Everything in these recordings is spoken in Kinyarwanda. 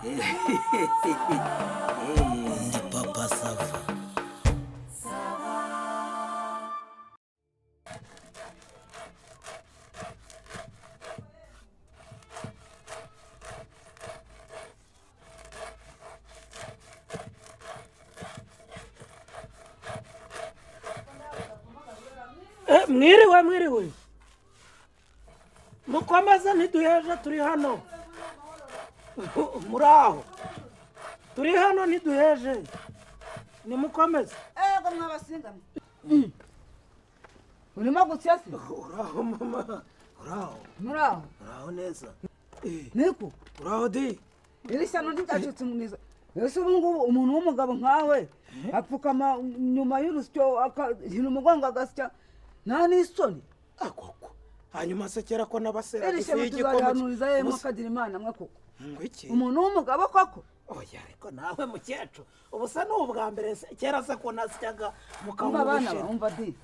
Ndi papa sava. Mwiriwe mukomeze ntiduheje turi hano muraho turi hano ntiduheje nimukomeze ego mwabasingana urimo gutya se uraho mama uraho muraho neza niko uraho di iri shyano ntiryacitse umuniza ese ubu ngubu umuntu w'umugabo nkawe apfukama nyuma y'urusyo akahina umugongo agasya nta n'isoni koko hanyuma se kera ko n'abasera iri shyano tuzarihanuriza yemwe akagira imana mwe koko ngwiki umuntu w'umugabo koko oya ariko nawe mukecuru ubu se ni ubwa mbere kera se ko nasyaga umva abana bumva di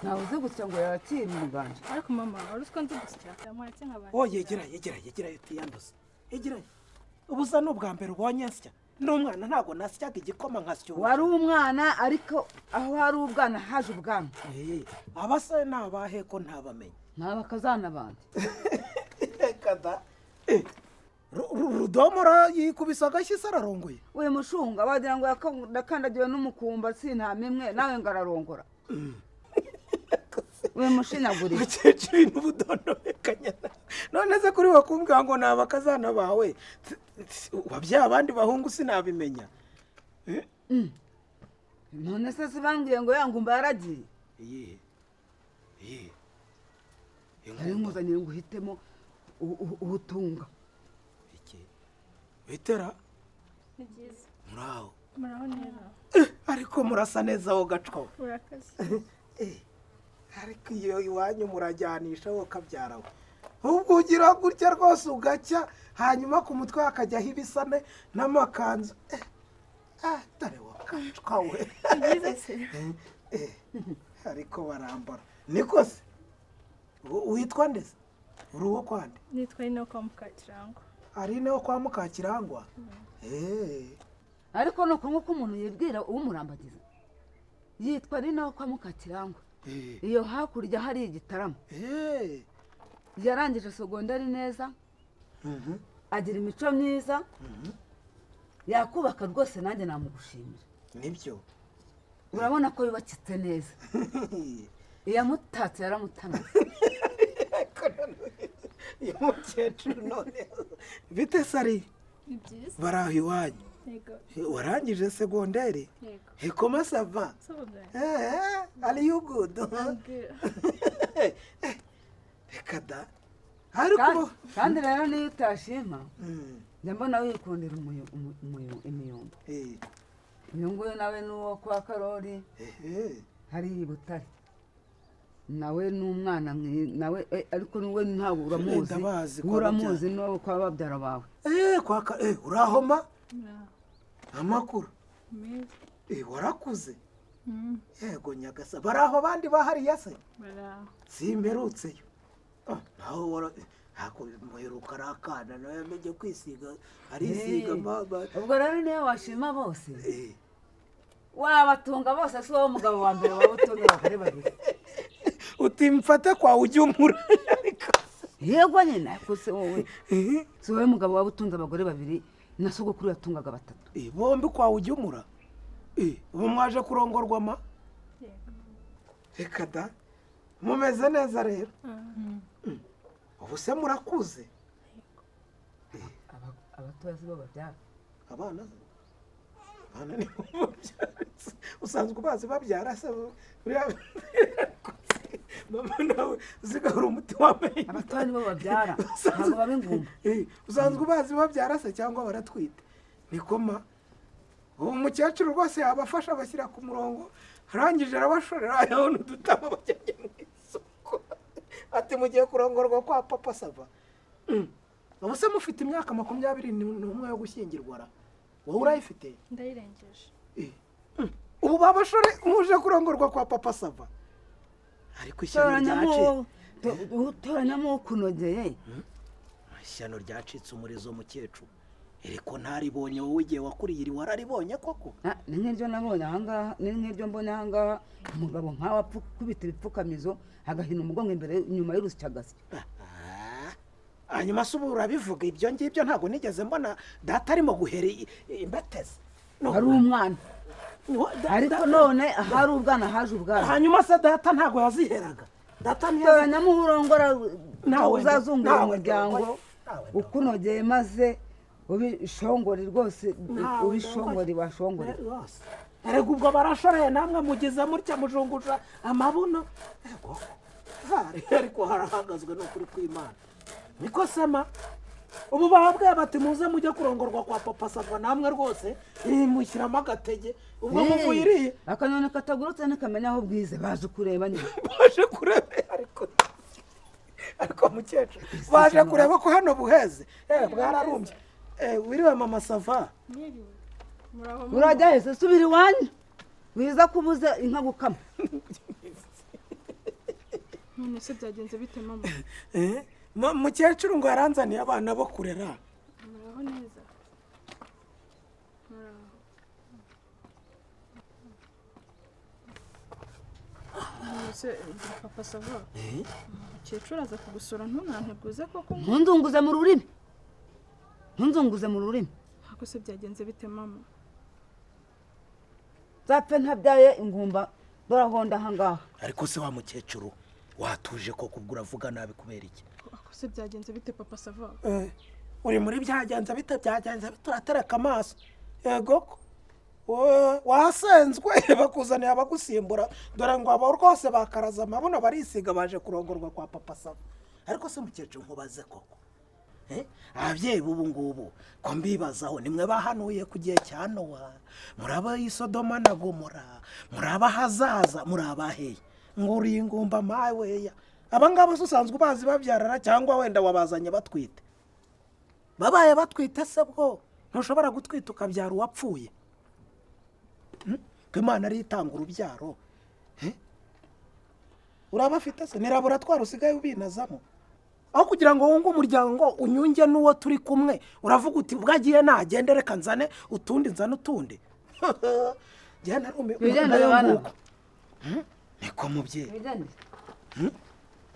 ntawe uzi gusya ngo yakire umuganje ariko mama wari uzi ko nzi gusya yamuretse nk'abandi yegerayo utiyanduza yegerayo ubu se ni ubwa mbere ubonye nsya n'umwana ntabwo nasyaga igikoma nkasya wari umwana ariko aho hari ubwana haje ubwana abasore ni abahe ko ntabamenye ni abakazana bandi reka da rudomora yikubise agashyi se ararongoye we mushunga wagira ngo yakandagiwe n'umukumba sintamimwe nawe ngo ararongora we mushinagurire mukecuru n'ubudondobekanya none se kuri wakumbwira ngo ni abakazana bawe wabyaye abandi bahungu sinabimenya none se sibambwiye ngo yangumba yaragiye ari nkuzanire ngo uhitemo ubutunga bitera ni byiza muraho muraho neza ariko murasa neza ho gacwa urakaze ariko iyo iwanyu murajyanisha wo kabyara we ubwo ugira gutya rwose ugacya hanyuma ku mutwe hakajyaho ibisane n'amakanzu dore wo gacwa we ni byiza se ariko barambara niko se witwa ndetse uri uwo kwande nitwa ino kwa Mukakirangwa ari nawe kwa Mukakirangwa ariko nuko nk'uko umuntu yibwira uwumurambagiza yitwa ari nawe kwa Mukakirangwa iyo hakurya hari igitaramo yarangije sogondari neza agira imico myiza yakubaka rwose nanjye namugushimira nibyo urabona ko yubakitse neza iyamutatse yaramutanaze iyo mukecuru none bite sari ni byiza bari aho iwanyu warangije segonderi comment ça va are you good reka da ariko kandi rero niyo utashima njya mbona wikundira imiyumba uyu nguyu nawe ni uwo kwa Karori hari i Butare nawe ni umwana nawe ariko niwe ntabwo uramuzi no kwa babyara bawe urahoma amakuru warakuze yego nyagasa bari aho abandi bahariya se simperutseyo nawe muheruka ari akana nawe yamenye kwisiga arisiga ubwo rero niyo washima bose wabatunga bose si wowe mugabo wa mbere waba utunga abagore babiri utimfata kwa ujya umura yego nyine ariko se wowe si wowe mugabo waba utunze abagore babiri na sogokuru yatungaga batatu bombi kwa ujya umura ubu mwaje kurongorwa ma reka da mumeze neza rero ubu se murakuze abatoya si bo babyara abana ni bo babyara usanzwe ubazi babyara se mama nawe uzigahura umuti w'amenyo abatoya nibo babyara ntabwo baba ingumba usanzwe ubazi babyara se cyangwa baratwite nikoma ubu umukecuru rwose yabafasha abashyira ku murongo arangije arabashorera ayabona udutabo bajyanye mu isoko ati mugiye kurongorwa kwa papa sava ubu se mufite imyaka 21 yo gushyingirwa wowe urayifite ndayirengeje ubu babashore muje kurongorwa kwa papa sava ariko ishyano ryaciye toranyamo kunogeye ishyano ryacitse umurizo mukecuru ariko ntaribonye wowe igihe wakuriye iri wararibonye koko ni nk'iryo nabonye ahangaha ni nk'iryo mbonye ahangaha umugabo nkawe akubita ibipfukamizo agahina umugongo imbere inyuma y'urusyo agasya. hanyuma se ubu urabivuga ibyo ngibyo ntabwo nigeze mbona data arimo guhera imbatezi hari umwana ariko none hari ubwana haje ubwana. hanyuma se data ntabwo yaziheraga data toranyamo urongora uzazungura umuryango ukunogeye maze ubishongore rwose ubishongore bashongore rwose. erega ubwo barashoreye namwe mugize mutya mujungusha amabuno ariko harahagazwe no kuri kw'Imana niko sema ubu bababwiye bati muze mujye kurongorwa kwa papa Sava namwe rwose mushyiramo agatege ubwo muvuyiriye akanyoni katagurutse ntikamenya aho bwize baje kureba nyine baje kureba ariko mukecuru baje kureba ko hano buheze bwararumbye wiriwe mama Sava urajya hese subira iwanyu wiza kubuza inka gukama. none se byagenze bite mama? mukecuru ngo yaranzaniye abana bo kurera. muraho neza? se papa Sava umukecuru aza kugusura ntunanteguze koko ntunzunguze mu rurimi ntunzunguze mu rurimi. ntabwo se byagenze bite mama? zapfe ntabyaye ingumba dorahonda ahangaha. ariko se wa mukecuru watuje ko kubwo uravuga nabi kubera iki? ako se byagenze bite papa Sava? uri muri byagenze bite turatereka amaso yego wasenzwe bakuzaniye abagusimbura dore ngo abo rwose bakaraza amabuno barisiga baje kurongorwa kwa papa Sava. ariko se mukecuru nkubaze koko ababyeyi b'ubu ngubu ko mbibazaho nimwe bahanuye ku gihe cya Nowa muraba Sodoma na Gomora muraba hazaza murabaheye ngo uri ingumba maweya abangaba usanzwe ubazi babyarara cyangwa wenda wabazanye batwite babaye batwite se bwo ntushobora gutwita ukabyara uwapfuye ko Imana ari itanga urubyaro urabafite se ni laboratwari usigaye ubinazamo aho kugira ngo wunge umuryango unyunge n'uwo turi kumwe uravuga uti bwagiye nagende reka nzane utundi nzane utundi njyana niko mubyeyi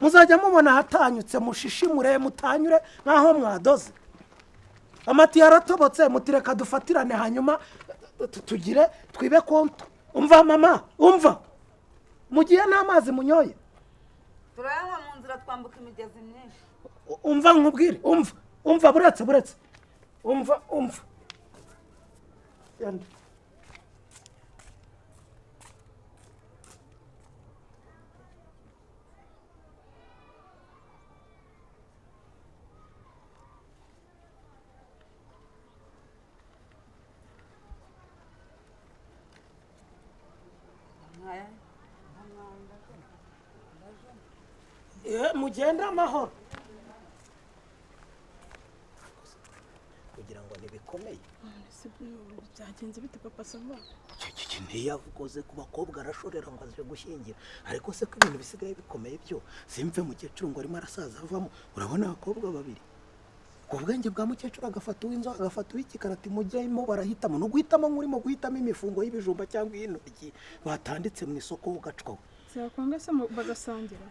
muzajya mubona hatanyutse mushishimure mutanyure nk'aho mwadoze amati yaratobotse mutireka dufatirane hanyuma tugire twibe konto. umva mama umva mugiye n'amazi munyoye turayanywa mu nzira twambuka imigezi myinshi. umva nkubwire umva buretse umva mugende amahoro kugira ngo ntibikomeye. byagenze bite papa Sava? ntiyavuze ku bakobwa arashorera ngo aje gushyingira ariko se ko ibintu bisigaye bikomeye byo simve mukecuru ngo arimo arasaza avamo. urabona abakobwa babiri ku bwenge bwa mukecuru agafata uw'inzo agafata uw'ikikarati mujyemo barahitamo no guhitamo nk'urimo guhitamo imifungo y'ibijumba cyangwa iy'intoryi batanditse mu isoko ugacwaho zakwanga se bagasangira.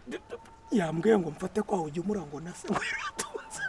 yambwiye ngo mfate kwa ujya umurango na se ngo yaratunze